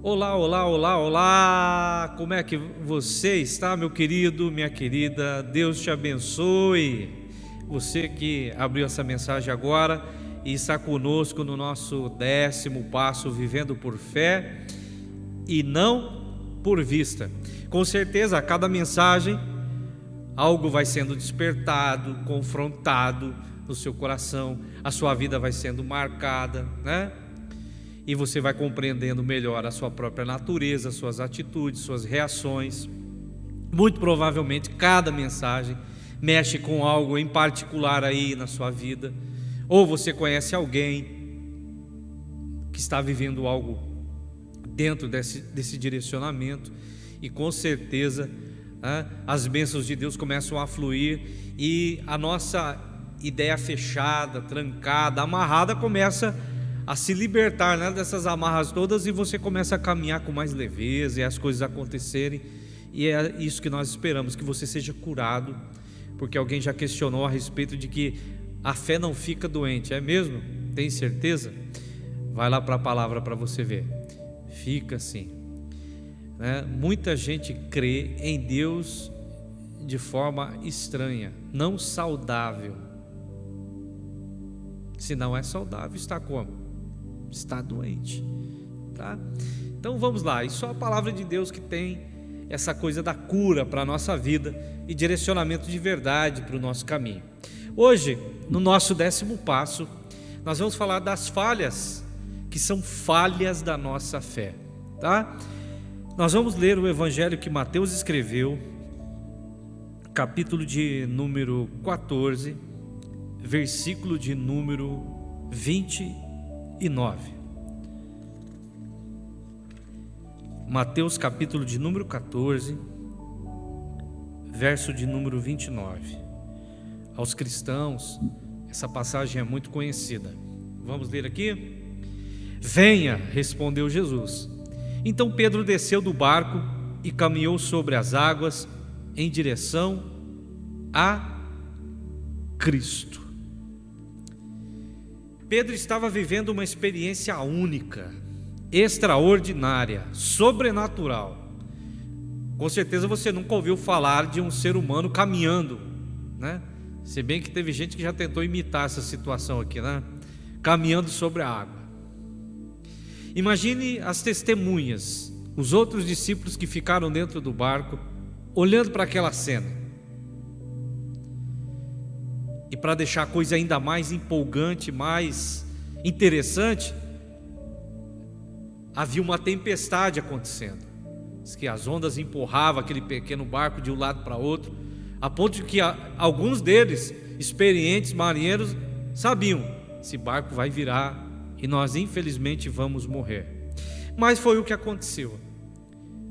Olá, olá, olá, olá! Como é que você está, meu querido, minha querida? Deus te abençoe. Você que abriu essa mensagem agora e está conosco no nosso 10º passo, vivendo por fé e não por vista. Com certeza, a cada mensagem, algo vai sendo despertado, confrontado no seu coração, a sua vida vai sendo marcada, né? E você vai compreendendo melhor a sua própria natureza, suas atitudes, suas reações. Muito provavelmente cada mensagem mexe com algo em particular aí na sua vida, ou você conhece alguém que está vivendo algo dentro desse direcionamento, e com certeza as bênçãos de Deus começam a fluir, e a nossa ideia fechada, trancada, amarrada começa a se libertar, né, dessas amarras todas, e você começa a caminhar com mais leveza e as coisas acontecerem. E é isso que nós esperamos, que você seja curado, porque alguém já questionou a respeito de que a fé não fica doente. É mesmo? Tem certeza? Vai lá para a palavra para você ver. Fica sim, né? Muita gente crê em Deus de forma estranha, não saudável. Se não é saudável, está como? Está doente, tá? Então vamos lá, e só a palavra de Deus que tem essa coisa da cura para a nossa vida e direcionamento de verdade para o nosso caminho. Hoje, no nosso 10º passo, nós vamos falar das falhas, que são falhas da nossa fé, tá? Nós vamos ler o evangelho que Mateus escreveu, capítulo de número 14, versículo de número 29. Mateus capítulo de número 14, verso de número 29. Aos cristãos, essa passagem é muito conhecida. Vamos ler aqui? Venha, respondeu Jesus. Então Pedro desceu do barco e caminhou sobre as águas em direção a Cristo. Pedro estava vivendo uma experiência única, extraordinária, sobrenatural. Com certeza você nunca ouviu falar de um ser humano caminhando, né? Se bem que teve gente que já tentou imitar essa situação aqui, né? Caminhando sobre a água. Imagine as testemunhas, os outros discípulos que ficaram dentro do barco, olhando para aquela cena. E para deixar a coisa ainda mais empolgante, mais interessante, havia uma tempestade acontecendo. Diz que as ondas empurravam aquele pequeno barco de um lado para outro, a ponto de que alguns deles, experientes marinheiros, sabiam: esse barco vai virar e nós infelizmente vamos morrer. Mas foi o que aconteceu.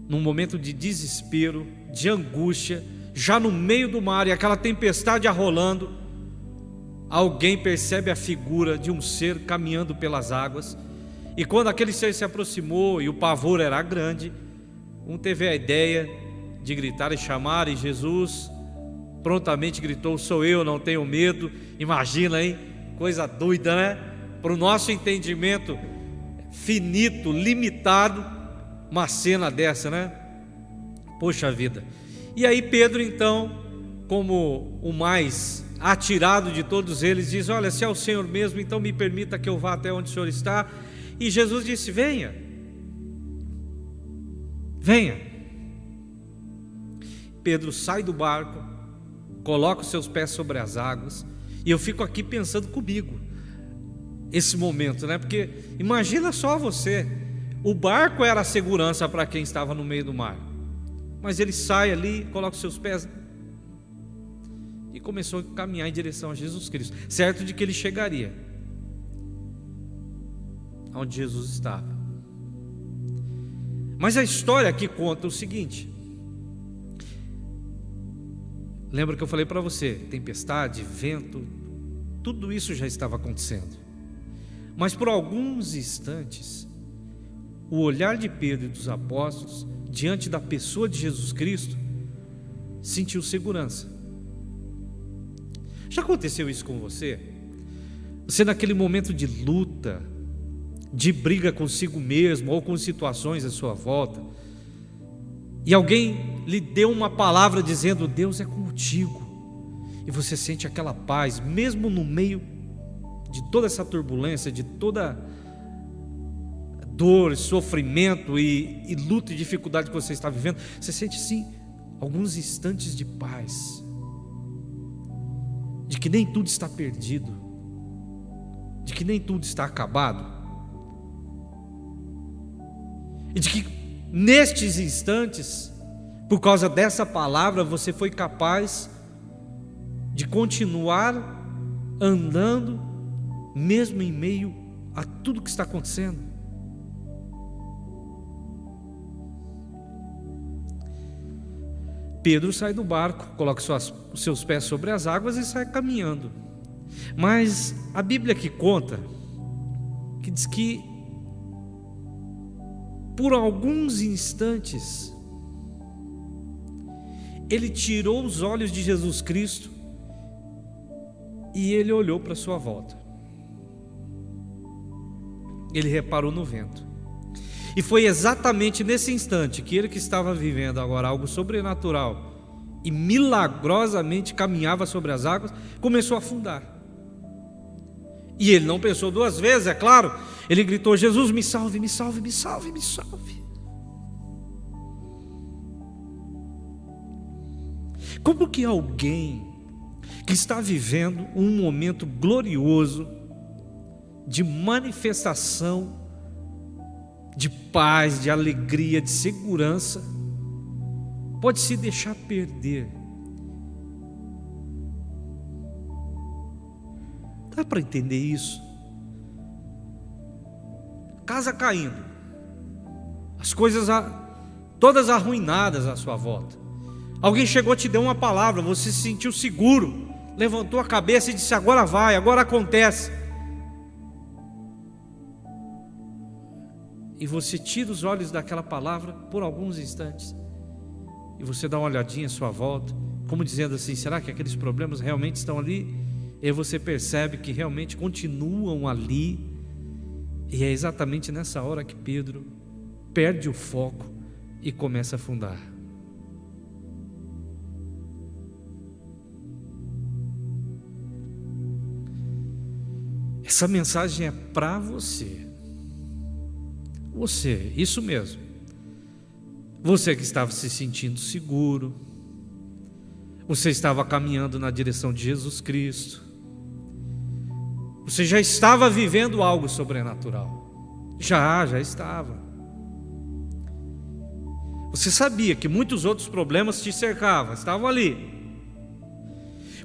Num momento de desespero, de angústia, já no meio do mar e aquela tempestade arrolando, alguém percebe a figura de um ser caminhando pelas águas. E quando aquele ser se aproximou e o pavor era grande, um teve a ideia de gritar e chamar, e Jesus prontamente gritou: sou eu, não tenho medo. Imagina, hein? Coisa doida, né? Para o nosso entendimento finito, limitado, uma cena dessa, né? Poxa vida. E aí Pedro, então, como o mais atirado de todos eles, diz: olha, se é o Senhor mesmo, então me permita que eu vá até onde o Senhor está. E Jesus disse: venha, venha. Pedro sai do barco, coloca os seus pés sobre as águas, e eu fico aqui pensando comigo esse momento, né? Porque imagina só você, o barco era a segurança para quem estava no meio do mar, mas ele sai ali, coloca os seus pés e começou a caminhar em direção a Jesus Cristo, certo de que ele chegaria onde Jesus estava. Mas a história aqui conta o seguinte: lembra que eu falei para você, tempestade, vento, tudo isso já estava acontecendo. Mas por alguns instantes, o olhar de Pedro e dos apóstolos diante da pessoa de Jesus Cristo sentiu segurança. Já aconteceu isso com você? Você naquele momento de luta, de briga consigo mesmo ou com situações à sua volta, e alguém lhe deu uma palavra dizendo: Deus é contigo, e você sente aquela paz, mesmo no meio de toda essa turbulência, de toda dor, sofrimento e luta e dificuldade que você está vivendo, você sente sim alguns instantes de paz, de que nem tudo está perdido, de que nem tudo está acabado, e de que nestes instantes, por causa dessa palavra, você foi capaz de continuar andando, mesmo em meio a tudo que está acontecendo. Pedro sai do barco, coloca os seus pés sobre as águas e sai caminhando. Mas a Bíblia que conta, que diz que por alguns instantes ele tirou os olhos de Jesus Cristo e ele olhou para a sua volta. Ele reparou no vento. E foi exatamente nesse instante que ele, que estava vivendo agora algo sobrenatural e milagrosamente caminhava sobre as águas, começou a afundar. E ele não pensou duas vezes, é claro. Ele gritou: Jesus, me salve, me salve, me salve, me salve. Como que alguém que está vivendo um momento glorioso de manifestação de paz, de alegria, de segurança, pode se deixar perder? Dá para entender isso? Casa caindo, as coisas todas arruinadas à sua volta. Alguém chegou, te deu uma palavra, você se sentiu seguro, levantou a cabeça e disse: agora vai, agora acontece. E você tira os olhos daquela palavra por alguns instantes, e você dá uma olhadinha à sua volta, como dizendo assim: será que aqueles problemas realmente estão ali? E aí você percebe que realmente continuam ali. E é exatamente nessa hora que Pedro perde o foco e começa a afundar. Essa mensagem é para você. Você, isso mesmo. Você que estava se sentindo seguro, você estava caminhando na direção de Jesus Cristo, você já estava vivendo algo sobrenatural. Já estava. Você sabia que muitos outros problemas te cercavam, estavam ali.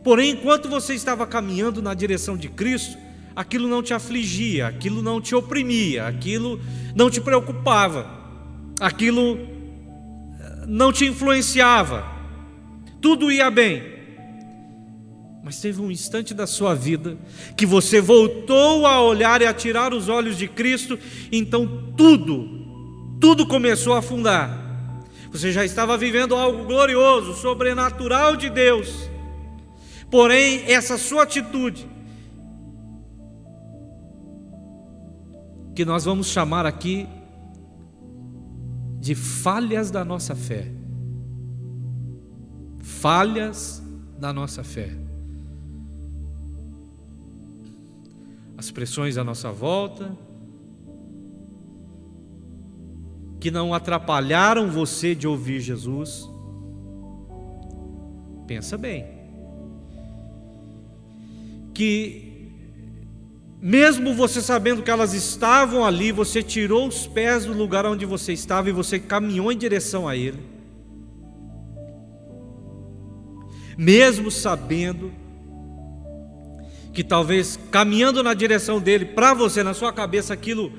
Porém, enquanto você estava caminhando na direção de Cristo, aquilo não te afligia, aquilo não te oprimia, aquilo não te preocupava, aquilo não te influenciava, tudo ia bem. Mas teve um instante da sua vida que você voltou a olhar e a tirar os olhos de Cristo, então tudo começou a afundar. Você já estava vivendo algo glorioso, sobrenatural de Deus, porém essa sua atitude, que nós vamos chamar aqui de falhas da nossa fé. Falhas da nossa fé. As pressões à nossa volta, que não atrapalharam você de ouvir Jesus. Pensa bem. Que mesmo você sabendo que elas estavam ali, você tirou os pés do lugar onde você estava e você caminhou em direção a Ele. Mesmo sabendo que talvez caminhando na direção dele, para você, na sua cabeça, aquilo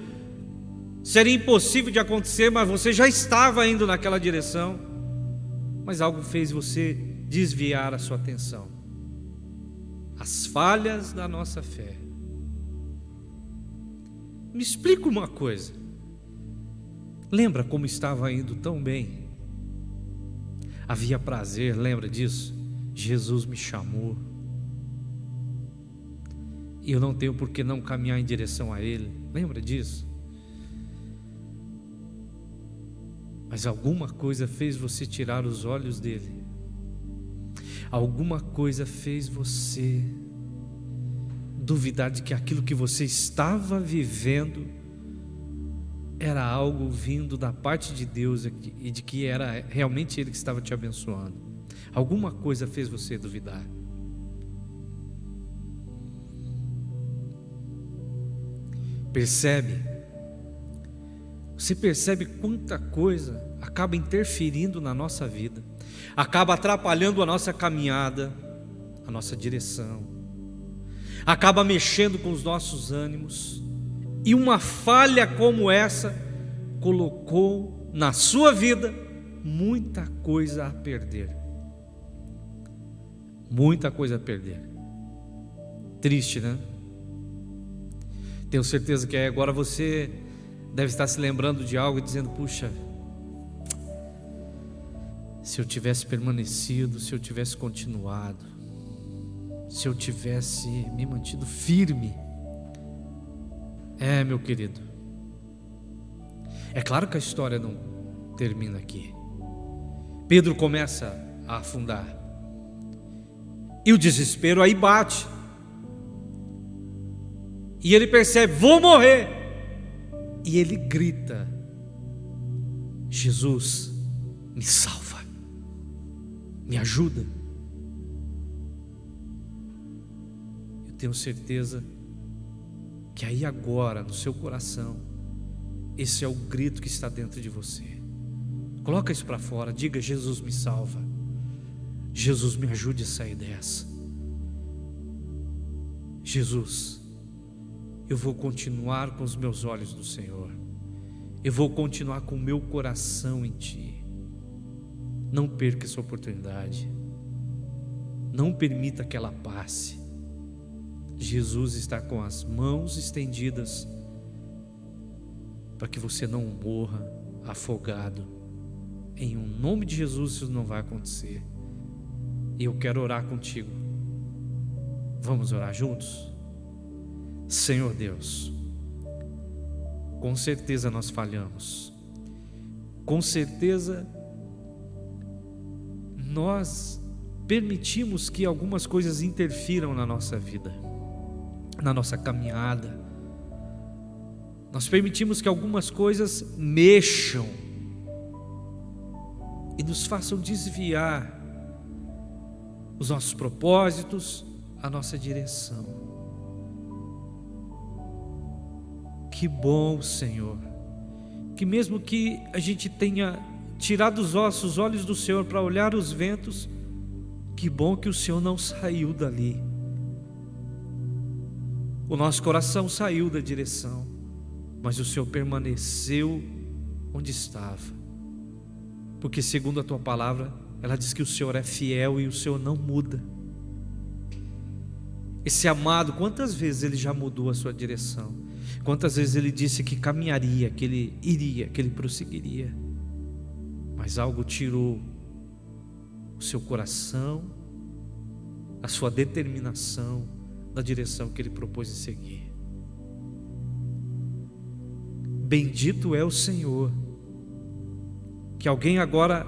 seria impossível de acontecer, mas você já estava indo naquela direção, mas algo fez você desviar a sua atenção. As falhas da nossa fé. Me explica uma coisa. Lembra como estava indo tão bem? Havia prazer, lembra disso? Jesus me chamou. E eu não tenho por que não caminhar em direção a Ele. Lembra disso? Mas alguma coisa fez você tirar os olhos dele. Alguma coisa fez você duvidar de que aquilo que você estava vivendo era algo vindo da parte de Deus e de que era realmente Ele que estava te abençoando. Alguma coisa fez você duvidar. Percebe? Você percebe quanta coisa acaba interferindo na nossa vida, acaba atrapalhando a nossa caminhada, a nossa direção, acaba mexendo com os nossos ânimos, e uma falha como essa colocou na sua vida muita coisa a perder. Muita coisa a perder. Triste, né? Tenho certeza que agora você deve estar se lembrando de algo e dizendo: puxa, se eu tivesse permanecido, se eu tivesse continuado, se eu tivesse me mantido firme. Meu querido, é claro que a história não termina aqui. Pedro começa a afundar, e o desespero aí bate, e ele percebe: vou morrer, e ele grita: Jesus, me salva, me ajuda. Eu tenho certeza que aí agora, no seu coração, esse é o grito que está dentro de você. Coloca isso para fora, diga: Jesus, me salva, Jesus, me ajude a sair dessa. Jesus, eu vou continuar com os meus olhos no Senhor, eu vou continuar com o meu coração em Ti. Não perca essa oportunidade, não permita que ela passe. Jesus está com as mãos estendidas para que você não morra afogado. Em nome de Jesus isso não vai acontecer. E eu quero orar contigo. Vamos orar juntos? Senhor Deus, com certeza nós falhamos, com certeza nós permitimos que algumas coisas interfiram na nossa vida, na nossa caminhada. Nós permitimos que algumas coisas mexam e nos façam desviar os nossos propósitos, a nossa direção. Que bom, Senhor, que mesmo que a gente tenha tirado os nossos olhos do Senhor para olhar os ventos, que bom que o Senhor não saiu dali. O nosso coração saiu da direção, mas o Senhor permaneceu onde estava, porque segundo a Tua palavra, ela diz que o Senhor é fiel e o Senhor não muda. Esse amado, quantas vezes ele já mudou a sua direção? Quantas vezes ele disse que caminharia, que ele iria, que ele prosseguiria, mas algo tirou o seu coração, a sua determinação da direção que ele propôs em seguir. Bendito é o Senhor, que alguém agora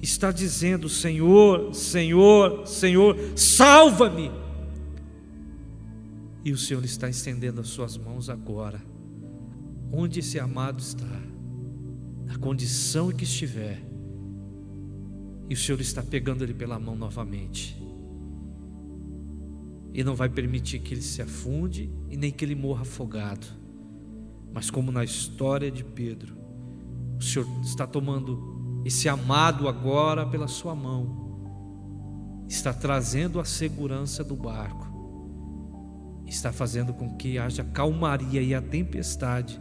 está dizendo: Senhor, Senhor, Senhor, salva-me. E o Senhor está estendendo as suas mãos agora, onde esse amado está, na condição em que estiver, e o Senhor está pegando ele pela mão novamente, e não vai permitir que ele se afunde e nem que ele morra afogado, mas como na história de Pedro, o Senhor está tomando esse amado agora pela sua mão, está trazendo a segurança do barco, está fazendo com que haja calmaria e a tempestade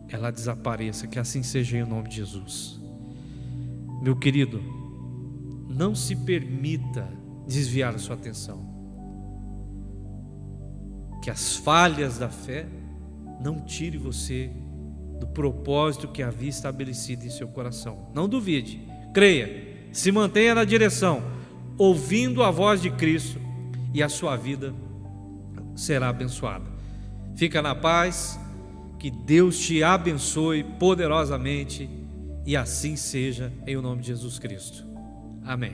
ela desapareça. Que assim seja em nome de Jesus. Meu querido, não se permita desviar a sua atenção, que as falhas da fé não tire você do propósito que havia estabelecido em seu coração. Não duvide, creia, se mantenha na direção, ouvindo a voz de Cristo, e a sua vida será abençoada. Fica na paz, Que Deus te abençoe poderosamente e assim seja, em nome de Jesus Cristo. Amém.